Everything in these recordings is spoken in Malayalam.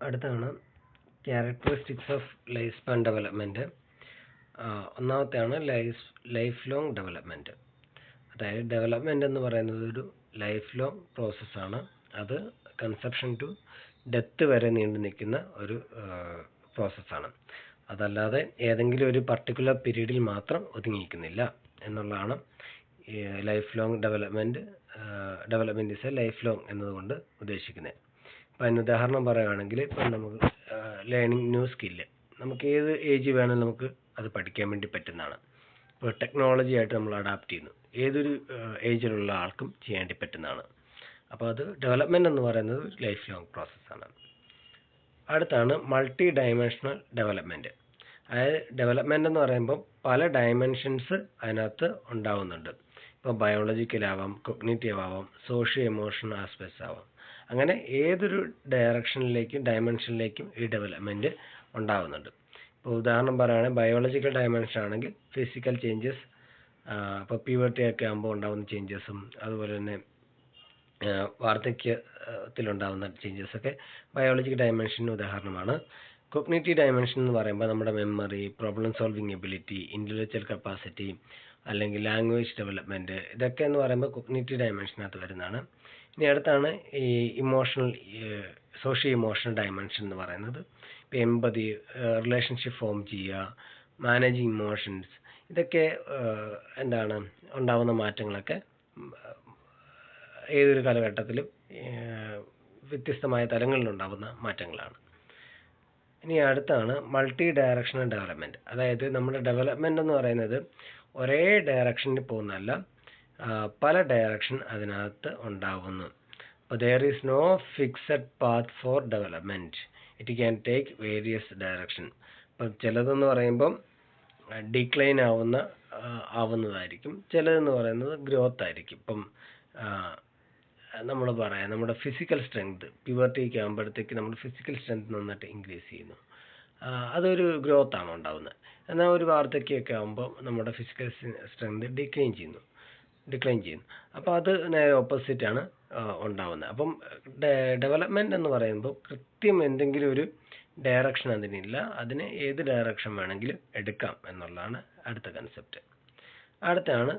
അടുത്താണ് characteristics of life span development. ഒന്നാമത്തെയാണ് ലൈഫ് ലോങ് ഡെവലപ്മെൻറ്റ്. അതായത് ഡെവലപ്മെൻറ്റ് എന്ന് പറയുന്നത് ഒരു ലൈഫ് ലോങ് പ്രോസസ്സാണ്. അത് കൺസെപ്ഷൻ ടു ഡെത്ത് വരെ നീണ്ടു നിൽക്കുന്ന ഒരു പ്രോസസ്സാണ്. അതല്ലാതെ ഏതെങ്കിലും ഒരു പർട്ടിക്കുലർ പീരീഡിൽ മാത്രം ഒതുങ്ങി നിൽക്കുന്നില്ല എന്നുള്ളതാണ് life long development is A life long എന്നതുകൊണ്ട് ഉദ്ദേശിക്കുന്നത്. ഇപ്പം അതിന് ഉദാഹരണം പറയുകയാണെങ്കിൽ, ഇപ്പം നമുക്ക് ലേണിംഗ് ന്യൂ സ്കില്ല് നമുക്ക് ഏത് ഏജ് വേണമെങ്കിലും നമുക്ക് അത് പഠിക്കാൻ വേണ്ടി പറ്റുന്നതാണ്. ഇപ്പോൾ ടെക്നോളജി ആയിട്ട് നമ്മൾ അഡാപ്റ്റ് ചെയ്യുന്നു, ഏതൊരു ഏജിലുള്ള ആൾക്കും ചെയ്യാൻ വേണ്ടി പറ്റുന്നതാണ്. അപ്പോൾ അത് ഡെവലപ്മെൻറ്റ് എന്ന് പറയുന്നത് ലൈഫ് ലോങ് പ്രോസസ്സാണ്. അടുത്താണ് മൾട്ടി ഡയമെൻഷണൽ ഡെവലപ്മെൻറ്റ്. അതായത് ഡെവലപ്മെൻറ്റ് എന്ന് പറയുമ്പോൾ പല ഡയമെൻഷൻസ് അതിനകത്ത് ഉണ്ടാവുന്നുണ്ട്. ഇപ്പോൾ ബയോളജിക്കൽ ആവാം, കൊഗ്നിറ്റീവ് ആവാം, സോഷ്യോ ഇമോഷണൽ ആസ്പെക്ട്സ് ആവാം. അങ്ങനെ ഏതൊരു ഡയമെൻഷനിലേക്കും ഈ ഡെവലപ്മെൻറ്റ് ഉണ്ടാകുന്നുണ്ട്. ഇപ്പോൾ ഉദാഹരണം പറയുകയാണെങ്കിൽ ബയോളജിക്കൽ ഡയമെൻഷൻ ആണെങ്കിൽ ഫിസിക്കൽ ചേഞ്ചസ്, ഇപ്പോൾ പ്യൂബർട്ടി ഒക്കെ ആകുമ്പോൾ ഉണ്ടാകുന്ന ചേഞ്ചസും അതുപോലെ തന്നെ വാർദ്ധക്യത്തിലുണ്ടാകുന്ന ചേഞ്ചസൊക്കെ ബയോളജിക്കൽ ഡയമെൻഷന് ഉദാഹരണമാണ്. കൊഗ്നിറ്റീവ് ഡയമെൻഷൻ എന്ന് പറയുമ്പോൾ നമ്മുടെ memory, problem solving ability, intellectual capacity, അല്ലെങ്കിൽ ലാംഗ്വേജ് ഡെവലപ്മെൻറ്റ്, ഇതൊക്കെ എന്ന് പറയുമ്പോൾ കൊഗ്നിറ്റീവ് ഡയമെൻഷനകത്ത് വരുന്നതാണ്. ഇനി അടുത്താണ് ഈ സോഷ്യോ ഇമോഷണൽ ഡയമെൻഷൻ എന്ന് പറയുന്നത്. ഇപ്പോൾ എമ്പതി, റിലേഷൻഷിപ്പ് ഫോം ചെയ്യുക, മാനേജിങ് ഇമോഷൻസ്, ഇതൊക്കെ ഉണ്ടാകുന്ന മാറ്റങ്ങളൊക്കെ ഏതൊരു കാലഘട്ടത്തിലും വ്യത്യസ്തമായ തലങ്ങളിലുണ്ടാകുന്ന മാറ്റങ്ങളാണ്. ഇനി അടുത്താണ് മൾട്ടി ഡയറക്ഷണൽ ഡെവലപ്മെൻറ്റ്. അതായത് നമ്മുടെ ഡെവലപ്മെൻറ്റ് എന്ന് പറയുന്നത് ഒരേ ഡയറക്ഷനിൽ പോകുന്നതല്ല, പല ഡയറക്ഷൻ അതിനകത്ത് ഉണ്ടാകുന്നു. അപ്പോൾ there is no fixed path for development, it can take various direction. ഇപ്പം ചിലതെന്ന് പറയുമ്പം ഡിക്ലൈൻ ആവുന്നതായിരിക്കും, ചിലതെന്ന് പറയുന്നത് ഗ്രോത്ത് ആയിരിക്കും. ഇപ്പം നമ്മൾ പറയാം, നമ്മുടെ ഫിസിക്കൽ സ്ട്രെങ്ത് പ്യൂബർട്ടിക്ക് ആകുമ്പോഴത്തേക്ക് നമ്മുടെ ഫിസിക്കൽ സ്ട്രെങ്ത് നന്നായിട്ട് ഇൻക്രീസ് ചെയ്യുന്നു, അതൊരു ഗ്രോത്ത് ആണ് ഉണ്ടാകുന്നത്. എന്നാൽ ഒരു വാർദ്ധക്യമൊക്കെ ആകുമ്പോൾ നമ്മുടെ ഫിസിക്കൽ സ്ട്രെങ്ത് ഡിക്ലൈൻ ചെയ്യുന്നു. അപ്പോൾ അത് നേരെ ഓപ്പോസിറ്റാണ് ഉണ്ടാകുന്നത്. അപ്പം ഡെവലപ്മെൻറ്റ് എന്ന് പറയുമ്പോൾ കൃത്യം എന്തെങ്കിലും ഒരു ഡയറക്ഷൻ അതിനില്ല, അതിന് ഏത് ഡയറക്ഷൻ വേണമെങ്കിലും എടുക്കാം എന്നുള്ളതാണ് അടുത്ത കൺസെപ്റ്റ്. അടുത്താണ്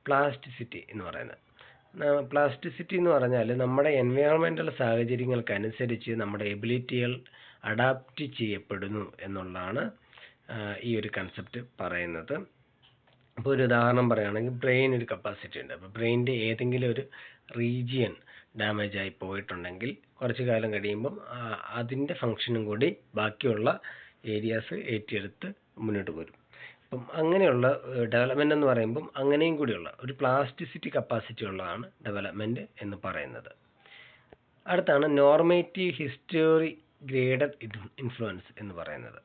പ്ലാസ്റ്റിസിറ്റി എന്ന് പറയുന്നത്. പ്ലാസ്റ്റിസിറ്റി എന്ന് പറഞ്ഞാൽ നമ്മുടെ എൻവയോൺമെൻറ്റൽ സാഹചര്യങ്ങൾക്കനുസരിച്ച് നമ്മുടെ എബിലിറ്റികൾ അഡാപ്റ്റ് ചെയ്യപ്പെടുന്നു എന്നുള്ളതാണ് ഈ ഒരു കൺസെപ്റ്റ് പറയുന്നത്. അപ്പോൾ ഒരു ഉദാഹരണം പറയുകയാണെങ്കിൽ, ബ്രെയിൻ ഒരു കപ്പാസിറ്റി ഉണ്ട്. അപ്പോൾ ബ്രെയിനിൻ്റെ ഏതെങ്കിലും ഒരു റീജിയൻ ഡാമേജ് ആയി പോയിട്ടുണ്ടെങ്കിൽ കുറച്ച് കാലം കഴിയുമ്പം അതിൻ്റെ ഫങ്ഷനും കൂടി ബാക്കിയുള്ള ഏരിയാസ് ഏറ്റെടുത്ത് മുന്നോട്ട് പോരും. അപ്പം അങ്ങനെയുള്ള ഡെവലപ്മെൻറ്റ് എന്ന് പറയുമ്പം അങ്ങനെയും കൂടിയുള്ള ഒരു പ്ലാസ്റ്റിസിറ്റി കപ്പാസിറ്റി ഉള്ളതാണ് ഡെവലപ്മെൻറ്റ് എന്ന് പറയുന്നത്. അടുത്താണ് നോർമേറ്റീവ് ഹിസ്റ്ററി ഗ്രേഡഡ് ഇൻഫ്ലുവൻസ് എന്ന് പറയുന്നത്.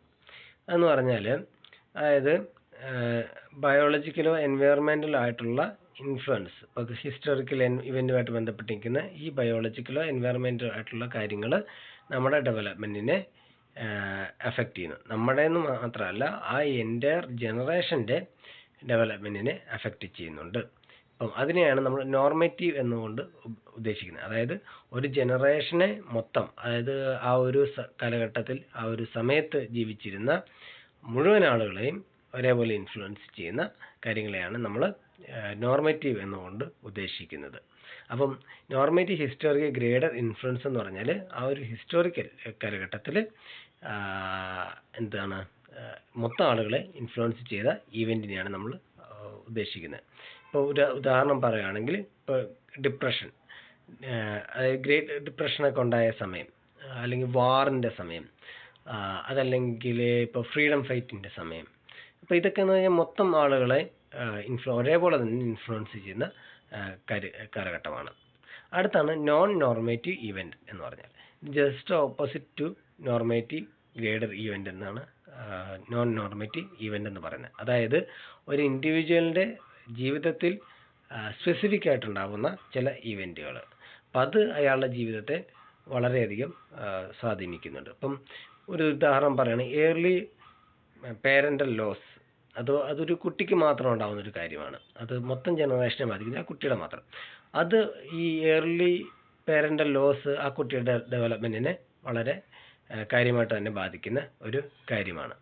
അതെന്ന് പറഞ്ഞാൽ, അതായത് ബയോളജിക്കലോ എൻവയോൺമെൻറ്റലോ ആയിട്ടുള്ള ഇൻഫ്ലുവൻസ്, അത് ഹിസ്റ്റോറിക്കൽ ഇവൻറ്റുമായിട്ട് ബന്ധപ്പെട്ടിരിക്കുന്ന ഈ ബയോളജിക്കലോ എൻവയോൺമെൻറ്റലോ ആയിട്ടുള്ള കാര്യങ്ങൾ നമ്മുടെ ഡെവലപ്മെൻറ്റിനെ അഫക്റ്റ് ചെയ്യുന്നു. നമ്മുടെ എന്ന് മാത്രമല്ല, ആ എൻ്റയർ ജനറേഷൻ്റെ ഡെവലപ്മെൻറ്റിനെ അഫക്റ്റ് ചെയ്യുന്നുണ്ട്. അപ്പം അതിനെയാണ് നമ്മൾ നോർമേറ്റീവ് എന്നുകൊണ്ട് ഉദ്ദേശിക്കുന്നത്. അതായത് ഒരു ജനറേഷനെ മൊത്തം, അതായത് ആ ഒരു കാലഘട്ടത്തിൽ ആ ഒരു സമയത്ത് ജീവിച്ചിരുന്ന മുഴുവൻ ആളുകളെയും ഒരേപോലെ ഇൻഫ്ലുവൻസ് ചെയ്യുന്ന കാര്യങ്ങളെയാണ് നമ്മൾ നോർമേറ്റീവ് എന്നുകൊണ്ട് ഉദ്ദേശിക്കുന്നത്. അപ്പം നോർമേറ്റീവ് ഹിസ്റ്റോറിക്കൽ ഗ്രേഡഡ് ഇൻഫ്ലുവൻസ് എന്ന് പറഞ്ഞാൽ ആ ഒരു ഹിസ്റ്റോറിക്കൽ കാലഘട്ടത്തിൽ മൊത്തം ആളുകളെ ഇൻഫ്ലുവൻസ് ചെയ്ത ഈവൻറ്റിനെയാണ് നമ്മൾ ഉദ്ദേശിക്കുന്നത്. ഇപ്പോൾ ഒരു ഉദാഹരണം പറയുകയാണെങ്കിൽ, ഇപ്പോൾ ഡിപ്രഷൻ, അതായത് ഗ്രേറ്റ് ഡിപ്രഷനൊക്കെ ഉണ്ടായ സമയം, അല്ലെങ്കിൽ വാറിൻ്റെ സമയം, അതല്ലെങ്കിൽ ഇപ്പോൾ ഫ്രീഡം ഫൈറ്റിൻ്റെ സമയം. അപ്പോൾ ഇതൊക്കെ എന്ന് പറഞ്ഞാൽ മൊത്തം ആളുകളെ ഒരേപോലെ തന്നെ ഇൻഫ്ലുവൻസ് ചെയ്യുന്ന കാലഘട്ടമാണ്. അടുത്താണ് നോൺ നോർമേറ്റീവ് ഈവൻറ്റ് എന്ന് പറഞ്ഞാൽ just opposite to normative graded event എന്നാണ് നോൺ നോർമേറ്റീവ് ഈവൻറ്റ് എന്ന് പറയുന്നത്. അതായത് ഒരു ഇൻഡിവിജ്വലിൻ്റെ ജീവിതത്തിൽ സ്പെസിഫിക് ആയിട്ടുണ്ടാകുന്ന ചില ഈവൻറ്റുകൾ, അപ്പം അത് അയാളുടെ ജീവിതത്തെ വളരെയധികം സ്വാധീനിക്കുന്നുണ്ട്. ഇപ്പം ഒരു ഉദാഹരണം പറയുകയാണെങ്കിൽ, ഏർലി പേരൻ്റൽ ലോസ്, അതൊരു കുട്ടിക്ക് മാത്രം ഉണ്ടാകുന്ന ഒരു കാര്യമാണ്. അത് മൊത്തം ജനറേഷനെ ബാധിക്കുന്ന ആ കുട്ടിയുടെ മാത്രം. അത് ഈ ഏർലി പേരൻ്റൽ ലോസ് ആ കുട്ടിയുടെ ഡെവലപ്മെൻറ്റിനെ വളരെ കാര്യമായിട്ട് തന്നെ ബാധിക്കുന്ന ഒരു കാര്യമാണ്.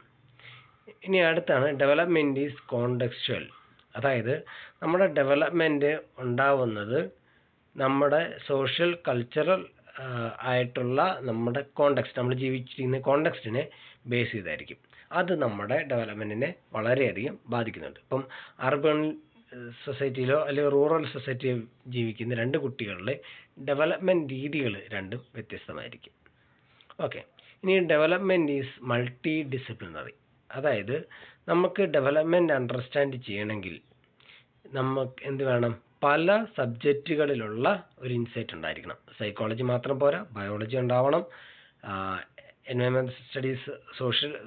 ഇനി അടുത്താണ് ഡെവലപ്മെൻറ്റ് ഈസ് കോണ്ടെക്സ്ച്വൽ. അതായത് നമ്മുടെ ഡെവലപ്മെൻറ്റ് ഉണ്ടാവുന്നത് നമ്മുടെ സോഷ്യൽ കൾച്ചറൽ ആയിട്ടുള്ള നമ്മുടെ കോണ്ടെക്സ്റ്റ്, നമ്മൾ ജീവിച്ചിരിക്കുന്ന കോണ്ടെക്സ്റ്റിനെ ബേസ് ചെയ്തായിരിക്കും. അത് നമ്മുടെ ഡെവലപ്മെൻറ്റിനെ വളരെയധികം ബാധിക്കുന്നുണ്ട്. ഇപ്പം അർബൺ സൊസൈറ്റിയിലോ അല്ലെങ്കിൽ റൂറൽ സൊസൈറ്റിയിൽ ജീവിക്കുന്ന രണ്ട് കുട്ടികളിലെ ഡെവലപ്മെൻറ്റ് രീതികൾ രണ്ടും വ്യത്യസ്തമായിരിക്കും. ഓക്കെ, ഇനി ഡെവലപ്മെൻറ്റ് ഈസ് മൾട്ടി ഡിസിപ്ലിനറി. അതായത് നമുക്ക് ഡെവലപ്മെൻറ്റ് അണ്ടർസ്റ്റാൻഡ് ചെയ്യണമെങ്കിൽ നമുക്ക് എന്ത് വേണം? പല സബ്ജക്റ്റുകളിലുള്ള ഒരു ഇൻസൈറ്റ് ഉണ്ടായിരിക്കണം. സൈക്കോളജി മാത്രം പോരാ, ബയോളജി ഉണ്ടാവണം, എൻവയോൺമെൻറ്റൽ സ്റ്റഡീസ്,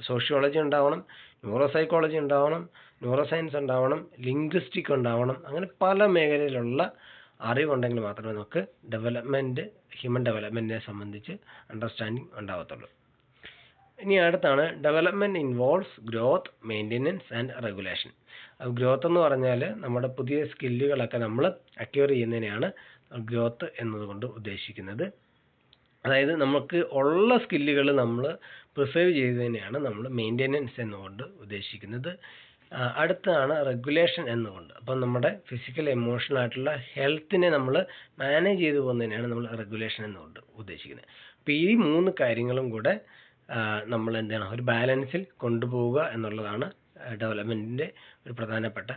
സോഷ്യോളജി ഉണ്ടാവണം, ന്യൂറോ സൈക്കോളജി ഉണ്ടാവണം, ന്യൂറോ സയൻസ് ഉണ്ടാവണം, ലിംഗ്വിസ്റ്റിക് ഉണ്ടാവണം. അങ്ങനെ പല മേഖലയിലുള്ള അറിവുണ്ടെങ്കിൽ മാത്രമേ നമുക്ക് ഹ്യൂമൻ ഡെവലപ്മെൻറ്റിനെ സംബന്ധിച്ച് അണ്ടർസ്റ്റാൻഡിങ് ഉണ്ടാവത്തുള്ളൂ. ഇനി അടുത്താണ് development involves growth, maintenance and regulation. Growth എന്ന് പറഞ്ഞാൽ നമ്മുടെ പുതിയ സ്കില്ലുകളൊക്കെ നമ്മൾ അക്വയർ ചെയ്യുന്നതിനെയാണ് ഗ്രോത്ത് എന്നതുകൊണ്ട് ഉദ്ദേശിക്കുന്നത്. അതായത് നമുക്ക് ഉള്ള സ്കില്ലുകൾ നമ്മൾ പ്രിസർവ് ചെയ്തതിനെയാണ് നമ്മൾ മെയിൻ്റെനൻസ് എന്നുകൊണ്ട് ഉദ്ദേശിക്കുന്നത്. അടുത്താണ് റെഗുലേഷൻ എന്നുകൊണ്ട്. അപ്പം നമ്മുടെ ഫിസിക്കൽ എമോഷണൽ ആയിട്ടുള്ള ഹെൽത്തിനെ നമ്മൾ മാനേജ് ചെയ്തു പോകുന്നതിനെയാണ് നമ്മൾ റെഗുലേഷൻ എന്നുകൊണ്ട് ഉദ്ദേശിക്കുന്നത്. അപ്പോൾ ഈ 3 കാര്യങ്ങളും കൂടെ നമ്മൾ എന്താണ് ഒരു ബാലൻസിൽ കൊണ്ടുപോവുക എന്നുള്ളതാണ് ഡെവലപ്മെൻറ്റിൻ്റെ ഒരു പ്രധാനപ്പെട്ട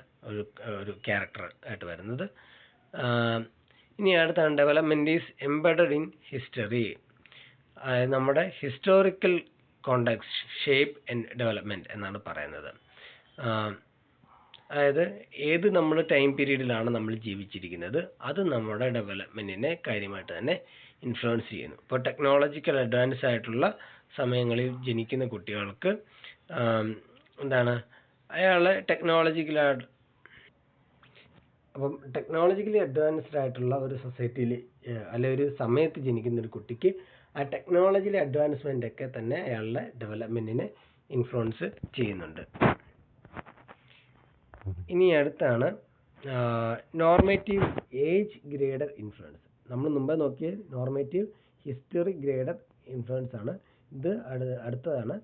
ഒരു ക്യാരക്ടർ ആയിട്ട് വരുന്നത്. ഇനി അടുത്താണ് development is embedded in history. നമ്മുടെ historical context shape and development എന്നാണ് പറയുന്നത്. അതായത് ഏത് നമ്മൾ ടൈം പീരീഡിലാണ് നമ്മൾ ജീവിച്ചിരിക്കുന്നത് അത് നമ്മുടെ ഡെവലപ്മെൻറ്റിനെ കാര്യമായിട്ട് തന്നെ ഇൻഫ്ലുവൻസ് ചെയ്യുന്നു. ഇപ്പോൾ ടെക്നോളജിക്കൽ അഡ്വാൻസ് ആയിട്ടുള്ള സമയങ്ങളിൽ ജനിക്കുന്ന കുട്ടികൾക്ക് എന്താണ് അയാളെ ടെക്നോളജിക്കലി അഡ്വാൻസ്ഡ് ആയിട്ടുള്ള ഒരു സൊസൈറ്റിയിൽ അല്ലെ ഒരു സമയത്ത് ജനിക്കുന്ന ഒരു കുട്ടിക്ക് ആ ടെക്നോളജിയിലെ അഡ്വാൻസ്മെൻ്റ് ഒക്കെ തന്നെ അയാളുടെ ഡെവലപ്മെൻറ്റിനെ ഇൻഫ്ലുവൻസ് ചെയ്യുന്നുണ്ട്. ഇനി അടുത്താണ് നോർമേറ്റീവ് ഏജ് ഗ്രേഡഡ് ഇൻഫ്ലുവൻസ്. നമ്മൾ മുമ്പേ നോക്കിയ നോർമേറ്റീവ് ഹിസ്റ്ററി ഗ്രേഡഡ് ഇൻഫ്ലുവൻസ് ആണ്. ഇത് അടുത്തതാണ്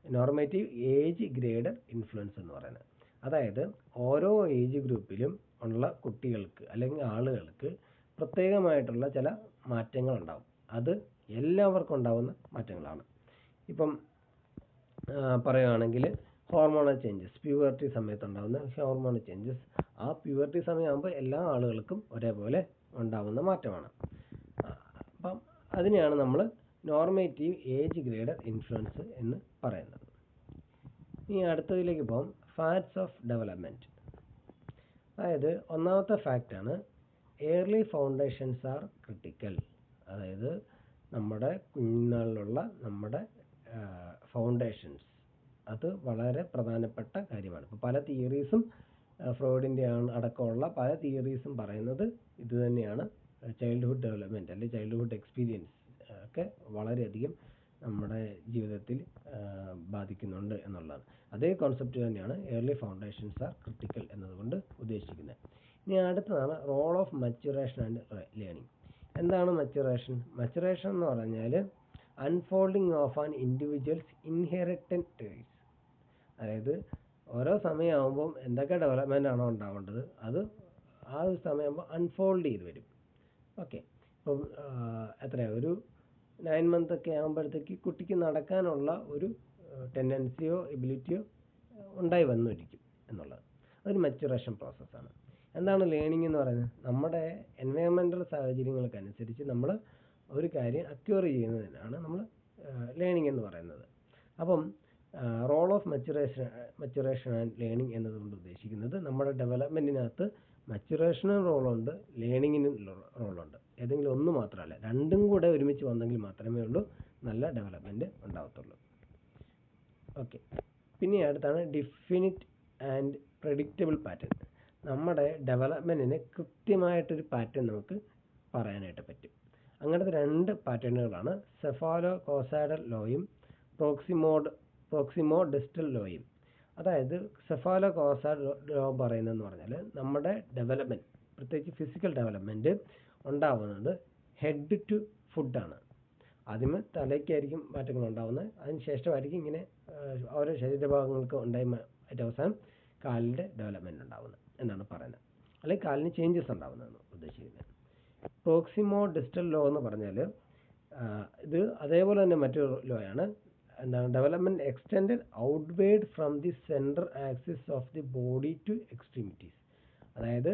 നോർമേറ്റീവ് ഏജ് ഗ്രേഡഡ് ഇൻഫ്ലുവൻസ് എന്ന് പറയുന്നത്. അതായത് ഓരോ ഏജ് ഗ്രൂപ്പിലും ഉള്ള കുട്ടികൾക്ക് അല്ലെങ്കിൽ ആളുകൾക്ക് പ്രത്യേകമായിട്ടുള്ള ചില മാറ്റങ്ങൾ ഉണ്ടാവും. അത് എല്ലാവർക്കും ഉണ്ടാവുന്ന മാറ്റങ്ങളാണ്. ഇപ്പം പറയുകയാണെങ്കിൽ ഹോർമോണൽ ചേഞ്ചസ്, പ്യൂബർട്ടി സമയത്തുണ്ടാകുന്ന ഹോർമോണൽ ചേഞ്ചസ്, ആ പ്യൂബർട്ടി സമയമാകുമ്പോൾ എല്ലാ ആളുകൾക്കും ഒരേപോലെ ഉണ്ടാകുന്ന മാറ്റമാണ്. അപ്പം അതിനെയാണ് നമ്മൾ നോർമേറ്റീവ് ഏജ് ഗ്രേഡഡ് ഇൻഫ്ലുവൻസ് എന്ന് പറയുന്നത്. ഇനി അടുത്തതിലേക്ക് പോകാം, ഫാക്ട്സ് ഓഫ് ഡെവലപ്മെൻറ്റ്. അതായത് ഒന്നാമത്തെ ഫാക്റ്റാണ് ഏർലി ഫൗണ്ടേഷൻസ് ആർ ക്രിട്ടിക്കൽ. അതായത് നമ്മുടെ കുഞ്ഞുനാളിലുള്ള നമ്മുടെ ഫൗണ്ടേഷൻസ് അത് വളരെ പ്രധാനപ്പെട്ട കാര്യമാണ്. ഇപ്പോൾ പല തിയറീസും ഫ്രോയിഡിൻ്റെ അടക്കമുള്ള പല തിയറീസും പറയുന്നത് ഇത് തന്നെയാണ്. ചൈൽഡ്ഹുഡ് ഡെവലപ്മെൻറ്റ് അല്ലെങ്കിൽ ചൈൽഡ്ഹുഡ് എക്സ്പീരിയൻസ് ഒക്കെ വളരെയധികം നമ്മുടെ ജീവിതത്തിൽ ബാധിക്കുന്നുണ്ട് എന്നുള്ളതാണ്. അതേ കോൺസെപ്റ്റ് തന്നെയാണ് ഏർലി ഫൗണ്ടേഷൻസ് ആർ ക്രിട്ടിക്കൽ എന്നതുകൊണ്ട് ഉദ്ദേശിക്കുന്നത്. ഇനി അടുത്തതാണ് role of maturation and learning. എന്താണ് മച്ചുറേഷൻ? മച്ചുറേഷൻ എന്ന് പറഞ്ഞാൽ unfolding of an individual's inherited traits. അതായത് ഓരോ സമയമാകുമ്പം എന്തൊക്കെ ഡെവലപ്മെൻ്റ് ആണോ ഉണ്ടാവേണ്ടത് അത് ആ ഒരു സമയമാകുമ്പോൾ അൺഫോൾഡ് ചെയ്ത് വരും. ഓക്കെ, ഇപ്പം ഒരു 9 months ഒക്കെ ആകുമ്പോഴത്തേക്ക് കുട്ടിക്ക് നടക്കാനുള്ള ഒരു ടെൻഡൻസിയോ എബിലിറ്റിയോ ഉണ്ടായി വന്നിരിക്കും എന്നുള്ളത്. അതൊരു മച്ചുറേഷൻ പ്രോസസ്സാണ്. എന്താണ് ലേണിംഗ് എന്ന് പറയുന്നത്? നമ്മുടെ എൻവയോൺമെൻറ്റൽ സാഹചര്യങ്ങൾക്കനുസരിച്ച് നമ്മൾ ഒരു കാര്യം അക്വയർ ചെയ്യുന്നതിനാണ് നമ്മൾ ലേണിംഗ് എന്ന് പറയുന്നത്. അപ്പം role of maturation and learning എന്നതുകൊണ്ട് ഉദ്ദേശിക്കുന്നത് നമ്മുടെ ഡെവലപ്മെൻറ്റിനകത്ത് മച്ചുറേഷനും റോളുണ്ട്, ലേണിങ്ങിനും റോളുണ്ട്. ഏതെങ്കിലും ഒന്ന് മാത്രമല്ല, രണ്ടും കൂടെ ഒരുമിച്ച് വന്നെങ്കിൽ മാത്രമേ ഉള്ളൂ നല്ല ഡെവലപ്മെൻറ്റ് ഉണ്ടാവത്തുള്ളൂ. ഓക്കെ, പിന്നെ അടുത്താണ് ഡിഫിനിറ്റ് ആൻഡ് പ്രെഡിക്റ്റബിൾ പാറ്റേൺ. നമ്മുടെ ഡെവലപ്മെൻറ്റിന് കൃത്യമായിട്ടൊരു പാറ്റേൺ നമുക്ക് പറയാനായിട്ട് പറ്റും. അങ്ങനത്തെ 2 പാറ്റേണുകളാണ് സെഫാലോ കോസാഡൽ ലോയും പ്രോക്സിമോ ഡിസ്റ്റൽ ലോയും. അതായത് സെഫാലോ കോസാഡൽ ലോ പറയുന്നതെന്ന് പറഞ്ഞാൽ നമ്മുടെ ഡെവലപ്മെൻറ്റ്, പ്രത്യേകിച്ച് ഫിസിക്കൽ ഡെവലപ്മെൻറ്റ് ഉണ്ടാവുന്നത് ഹെഡ് ടു ഫുഡാണ്. ആദ്യമേ തലയ്ക്കായിരിക്കും മാറ്റങ്ങൾ ഉണ്ടാകുന്നത്, അതിന് ശേഷമായിരിക്കും ഇങ്ങനെ ഓരോ ശരീരഭാഗങ്ങൾക്ക് ഉണ്ടായി ഏറ്റവും അവസാനം കാലിൻ്റെ ഡെവലപ്മെൻറ്റ് ഉണ്ടാകുന്നത് എന്നാണ് പറയുന്നത്, അല്ലെങ്കിൽ കാലിന് ചേഞ്ചസ് ഉണ്ടാകുന്നതെന്ന് ഉദ്ദേശിക്കുന്നത്. പ്രോക്സിമോ ഡിസ്റ്റൽ ലോ എന്ന് പറഞ്ഞാൽ ഇത് അതേപോലെ തന്നെ മറ്റൊരു ലോ ആണ്. എന്താണ്? Development extended outward from the central axis of the body to extremities. അതായത്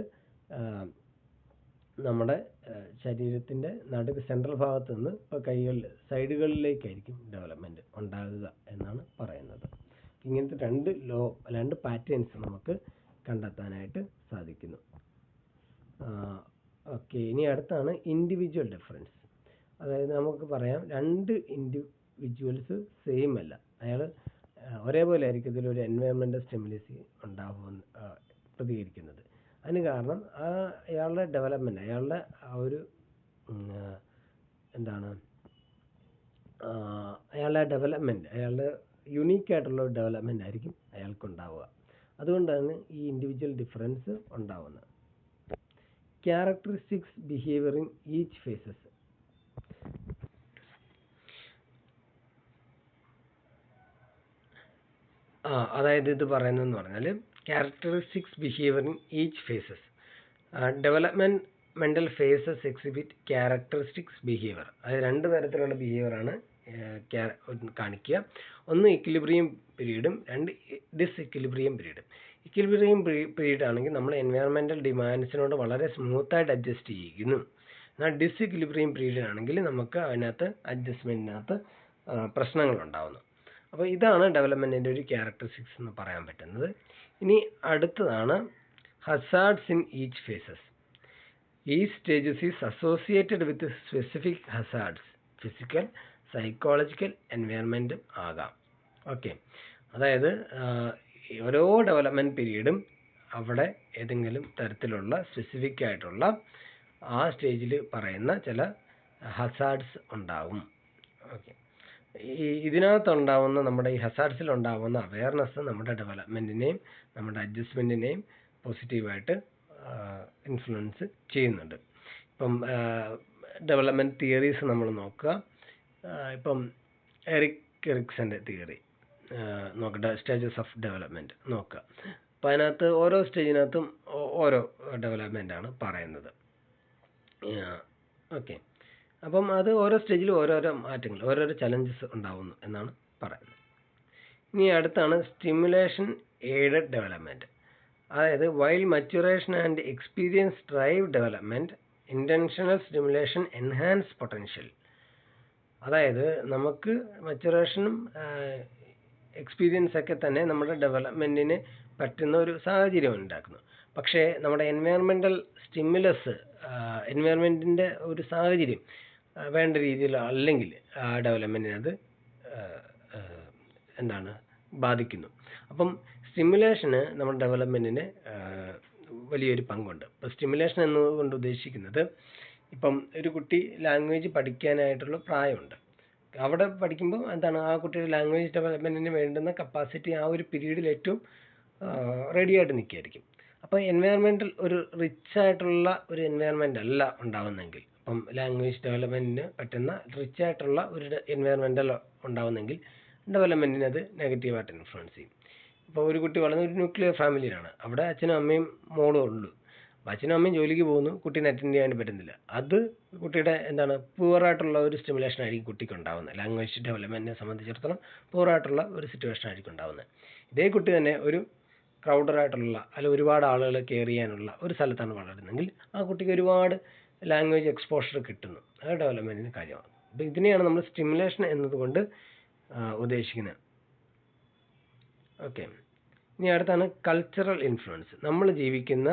നമ്മുടെ ശരീരത്തിൻ്റെ സെൻട്രൽ ഭാഗത്ത് നിന്ന് ഇപ്പോൾ കൈകളിൽ സൈഡുകളിലേക്കായിരിക്കും ഡെവലപ്മെൻറ്റ് ഉണ്ടാകുക എന്നാണ് പറയുന്നത്. ഇങ്ങനത്തെ രണ്ട് പാറ്റേൺസ് നമുക്ക് കണ്ടെത്താനായിട്ട് സാധിക്കുന്നു. ഓക്കെ, ഇനി അടുത്താണ് ഇൻഡിവിജ്വൽ ഡിഫറൻസ്. അതായത് നമുക്ക് പറയാം രണ്ട് ഇൻഡിവിജ്വൽസ് സെയിം അല്ല, അയാൾ ഒരേപോലെ ആയിരിക്കും ഇതിലൊരു എൻവയോൺമെൻറ്റൽ സ്റ്റിമുലസ് ഉണ്ടാകുമെന്ന് പ്രതികരിക്കുന്നത്. അതിന് കാരണം അയാളുടെ ഡെവലപ്മെൻറ്റ്, അയാളുടെ ആ ഒരു അയാളുടെ ഡെവലപ്മെൻറ്റ്, അയാളുടെ യുണീക്കായിട്ടുള്ള ഒരു ഡെവലപ്മെൻറ്റ് ആയിരിക്കും അയാൾക്കുണ്ടാവുക. അതുകൊണ്ടാണ് ഈ ഇൻഡിവിജ്വൽ ഡിഫറൻസ് ഉണ്ടാവുന്നത്. Characteristics behaviour in each phases. അതായത് ഇത് പറയുന്നതെന്ന് പറഞ്ഞാൽ characteristics behaviour in each phases. Developmental phases exhibit characteristics behaviour. അത് രണ്ട് തരത്തിലുള്ള ബിഹേവിയറാണ് കാണിക്കുക. ഒന്ന് ഇക്വിലിബ്രിയം പീരീഡും രണ്ട് ഡിസ്ഇക്വിലിബ്രിയം പീരീഡും. ഇക്വിലിബ്രിയം പീരീഡ് ആണെങ്കിൽ നമ്മൾ എൻവയറമെൻറ്റൽ ഡിമാൻഡ്സിനോട് വളരെ സ്മൂത്തായിട്ട് അഡ്ജസ്റ്റ് ചെയ്യുന്നു. എന്നാൽ ഡിസ്ഇക്വിലിബ്രിയം പീരീഡ് ആണെങ്കിൽ നമുക്ക് അതിനകത്ത് അഡ്ജസ്റ്റ്മെൻറ്റിനകത്ത് പ്രശ്നങ്ങളുണ്ടാവുന്നു. അപ്പോൾ ഇതാണ് ഡെവലപ്മെൻറ്റിൻ്റെ ഒരു ക്യാരക്ടറിസ്റ്റിക്സ് എന്ന് പറയാൻ പറ്റുന്നത്. ഇനി അടുത്തതാണ് ഹസാർഡ്സ് ഇൻ ഈച്ച് ഫേസസ്. ഈ stages is associated with specific hazards, physical, psychological, എൻവയറമെൻറ്റും ആകാം. ഓക്കെ, അതായത് ഓരോ ഡെവലപ്മെൻറ്റ് പീരീഡും അവിടെ ഏതെങ്കിലും തരത്തിലുള്ള സ്പെസിഫിക് ആയിട്ടുള്ള ആ സ്റ്റേജിൽ പറയുന്ന ചില ഹസാർഡ്സ് ഉണ്ടാവും. ഓക്കെ, ഇതിനകത്തുണ്ടാവുന്ന നമ്മുടെ ഈ ഹസാർഡ്സിൽ ഉണ്ടാവുന്ന അവയർനെസ് നമ്മുടെ ഡെവലപ്മെൻറ്റിനെയും നമ്മുടെ അഡ്ജസ്റ്റ്മെൻറ്റിനെയും പോസിറ്റീവായിട്ട് ഇൻഫ്ലുവൻസ് ചെയ്യുന്നുണ്ട്. ഇപ്പം ഡെവലപ്മെൻറ്റ് തിയറീസ് നമ്മൾ നോക്കുക. ഇപ്പം എറിക്സൻ്റെ തിയറി നോക്കുക, സ്റ്റേജസ് ഓഫ് ഡെവലപ്മെൻറ്റ് നോക്കുക. അപ്പോൾ അതിനകത്ത് ഓരോ സ്റ്റേജിനകത്തും ഓരോ ഡെവലപ്മെൻറ്റാണ് പറയുന്നത്. ഓക്കെ, അപ്പം അത് ഓരോ സ്റ്റേജിലും ഓരോരോ മാറ്റങ്ങൾ, ഓരോരോ ചലഞ്ചസ് ഉണ്ടാവുന്നു എന്നാണ് പറയുന്നത്. ഇനി അടുത്താണ് സ്റ്റിമുലേഷൻ എയ്ഡഡ് ഡെവലപ്മെൻറ്റ്. അതായത് while maturation and experience drive development, intentional stimulation enhance potential. അതായത് നമുക്ക് മച്ചുറേഷനും എക്സ്പീരിയൻസ് ഒക്കെ തന്നെ നമ്മുടെ ഡെവലപ്മെൻറ്റിന് പറ്റുന്ന ഒരു സാഹചര്യം ഉണ്ടാക്കുന്നു. പക്ഷേ നമ്മുടെ എൻവയറമെൻറ്റൽ സ്റ്റിമുലസ്, എൻവയറമെൻറ്റിൻ്റെ ഒരു സാഹചര്യം വേണ്ട രീതിയിൽ അല്ലെങ്കിൽ ആ ഡെവലപ്മെൻറ്റിനത് ബാധിക്കുന്നു. അപ്പം സ്റ്റിമുലേഷന് നമ്മുടെ ഡെവലപ്മെൻറ്റിന് വലിയൊരു പങ്കുണ്ട്. ഇപ്പോൾ സ്റ്റിമുലേഷൻ എന്നതുകൊണ്ട് ഉദ്ദേശിക്കുന്നത്, ഇപ്പം ഒരു കുട്ടി ലാംഗ്വേജ് പഠിക്കാനായിട്ടുള്ള പ്രായമുണ്ട്. അവിടെ പഠിക്കുമ്പോൾ ആ കുട്ടിയുടെ ലാംഗ്വേജ് ഡെവലപ്മെൻറ്റിന് വേണ്ടുന്ന കപ്പാസിറ്റി ആ ഒരു പീരീഡിൽ ഏറ്റവും റെഡി ആയിട്ട് നിൽക്കുകയായിരിക്കും. അപ്പോൾ എൻവയറമെൻറ്റൽ ഒരു റിച്ച് ആയിട്ടുള്ള ഒരു എൻവയറമെൻ്റ് അല്ല ഉണ്ടാവുന്നെങ്കിൽ, അപ്പം ലാംഗ്വേജ് ഡെവലപ്മെൻറ്റിന് പറ്റുന്ന റിച്ച് ആയിട്ടുള്ള ഒരു എൻവയറമെൻ്റൽ ഉണ്ടാവുന്നെങ്കിൽ ഡെവലപ്മെൻറ്റിന് അത് നെഗറ്റീവായിട്ട് ഇൻഫ്ലുവൻസ് ചെയ്യും. ഇപ്പോൾ ഒരു കുട്ടി വളർന്ന ഒരു ന്യൂക്ലിയർ ഫാമിലിയിലാണ്, അവിടെ അച്ഛനും അമ്മയും മോളും ഉള്ളൂ. അപ്പോൾ അച്ഛനും അമ്മയും ജോലിക്ക് പോകുന്നു, കുട്ടീനെ അറ്റൻഡ് ചെയ്യാൻ പറ്റുന്നില്ല. അത് കുട്ടിയുടെ പൂവറായിട്ടുള്ള ഒരു സ്റ്റിമുലേഷൻ ആയിരിക്കും കുട്ടിക്ക് ഉണ്ടാകുന്നത്. ലാംഗ്വേജ് ഡെവലപ്മെൻറ്റിനെ സംബന്ധിച്ചിടത്തോളം പൂവറായിട്ടുള്ള ഒരു സിറ്റുവേഷൻ ആയിരിക്കും ഉണ്ടാകുന്നത്. ഇതേ കുട്ടി തന്നെ ഒരു ക്രൗഡറായിട്ടുള്ള അല്ലെങ്കിൽ ഒരുപാട് ആളുകൾ കെയർ ചെയ്യാനുള്ള ഒരു സ്ഥലത്താണ് വളരുന്നതെങ്കിൽ ആ കുട്ടിക്ക് ഒരുപാട് ലാംഗ്വേജ് എക്സ്പോഷർ കിട്ടുന്നു. അത് ഡെവലപ്മെൻറ്റിന് കാര്യമാണ്. അപ്പോൾ ഇതിനെയാണ് നമ്മൾ സ്റ്റിമുലേഷൻ എന്നതുകൊണ്ട് ഉദ്ദേശിക്കുന്നത്. ഓക്കെ, ഇനി അടുത്താണ് കൾച്ചറൽ ഇൻഫ്ലുവൻസ്. നമ്മൾ ജീവിക്കുന്ന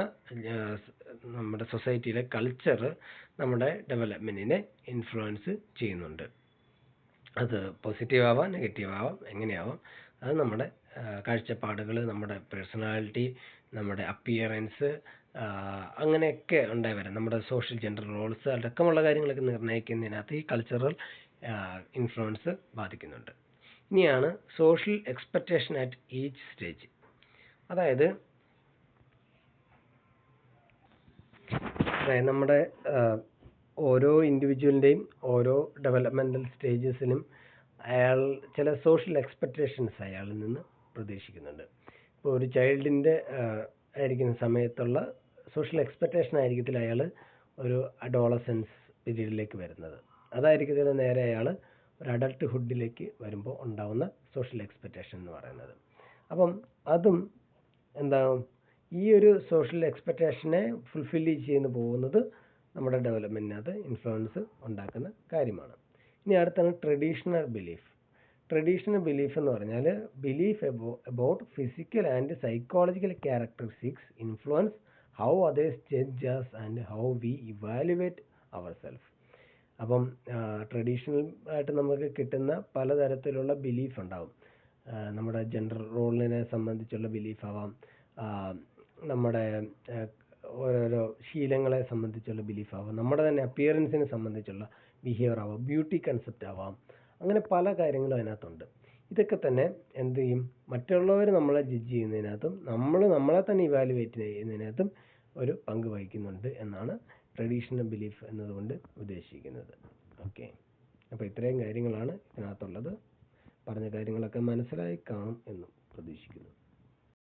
നമ്മുടെ സൊസൈറ്റിയിലെ കൾച്ചർ നമ്മുടെ ഡെവലപ്മെൻറ്റിനെ ഇൻഫ്ലുവൻസ് ചെയ്യുന്നുണ്ട്. അത് പോസിറ്റീവ് ആവാം, നെഗറ്റീവ് ആവാം, എങ്ങനെയാവാം. അത് നമ്മുടെ കാഴ്ചപ്പാടുകൾ, നമ്മുടെ പേഴ്സണാലിറ്റി, നമ്മുടെ അപ്പിയറൻസ്, അങ്ങനെയൊക്കെ ഉണ്ടായി വരാം. നമ്മുടെ സോഷ്യൽ ജെൻഡർ റോൾസ് അടക്കമുള്ള കാര്യങ്ങളൊക്കെ നിർണ്ണയിക്കുന്നതിനകത്ത് ഈ കൾച്ചറൽ ഇൻഫ്ലുവൻസ് ബാധിക്കുന്നുണ്ട്. ഇനിയാണ് social expectation at each stage. അതായത് നമ്മുടെ ഓരോ ഇൻഡിവിജ്വലിൻ്റെയും ഓരോ ഡെവലപ്മെൻ്റൽ സ്റ്റേജസിലും അയാൾ ചില സോഷ്യൽ എക്സ്പെക്റ്റേഷൻസ് അയാളിൽ നിന്ന് പ്രതീക്ഷിക്കുന്നുണ്ട്. ഇപ്പോൾ ഒരു ചൈൽഡിൻ്റെ ആയിരിക്കുന്ന സമയത്തുള്ള സോഷ്യൽ എക്സ്പെക്റ്റേഷൻ ആയിരിക്കത്തില്ല അയാൾ ഒരു അഡോളസൻസ് പീരീഡിലേക്ക് വരുന്നത്. അതായിരിക്കത്തില്ല നേരെ അയാൾ ഒരു അഡൾട്ട്ഹുഡിലേക്ക് വരുമ്പോൾ ഉണ്ടാകുന്ന സോഷ്യൽ എക്സ്പെക്റ്റേഷൻ എന്ന് പറയുന്നത്. അപ്പം അതും എന്താകും, ഈ ഒരു സോഷ്യൽ എക്സ്പെക്റ്റേഷനെ ഫുൾഫിൽ ചെയ്ത് പോകുന്നത് നമ്മുടെ ഡെവലപ്മെൻറ്റിനകത്ത് ഇൻഫ്ലുവൻസ് ഉണ്ടാക്കുന്ന കാര്യമാണ്. ഇനി അടുത്താണ് ട്രഡീഷണൽ ബിലീഫ്. ട്രഡീഷണൽ ബിലീഫ് എന്ന് പറഞ്ഞാൽ belief about physical and psychological characteristics influence how others judge us and how we evaluate our self. അപ്പം ട്രഡീഷണൽ ആയിട്ട് നമുക്ക് കിട്ടുന്ന പലതരത്തിലുള്ള ബിലീഫ് ഉണ്ടാവും. നമ്മുടെ ജെൻഡർ റോളിനെ സംബന്ധിച്ചുള്ള ബിലീഫാവാം, നമ്മുടെ ഓരോരോ ശീലങ്ങളെ സംബന്ധിച്ചുള്ള ബിലീഫാവാം, നമ്മുടെ തന്നെ അപ്പിയറൻസിനെ സംബന്ധിച്ചുള്ള ബിഹേവിയർ ആവാം, ബ്യൂട്ടി കൺസെപ്റ്റ് ആവാം. അങ്ങനെ പല കാര്യങ്ങളും അതിനകത്തുണ്ട്. ഇതൊക്കെ തന്നെ എന്ത് ചെയ്യും, മറ്റുള്ളവർ നമ്മളെ ജഡ്ജ് ചെയ്യുന്നതിനകത്തും നമ്മൾ നമ്മളെ തന്നെ ഇവാലുവേറ്റ് ചെയ്യുന്നതിനകത്തും ഒരു പങ്ക് വഹിക്കുന്നുണ്ട് എന്നാണ് ട്രഡീഷണൽ ബിലീഫ് എന്നതുകൊണ്ട് ഉദ്ദേശിക്കുന്നത്. ഓക്കെ, അപ്പോൾ ഇത്രയും കാര്യങ്ങളാണ് ഇതിനകത്തുള്ളത്. പറഞ്ഞ കാര്യങ്ങളൊക്കെ മനസ്സിലായി കാണും എന്നും പ്രതീക്ഷിക്കുന്നു.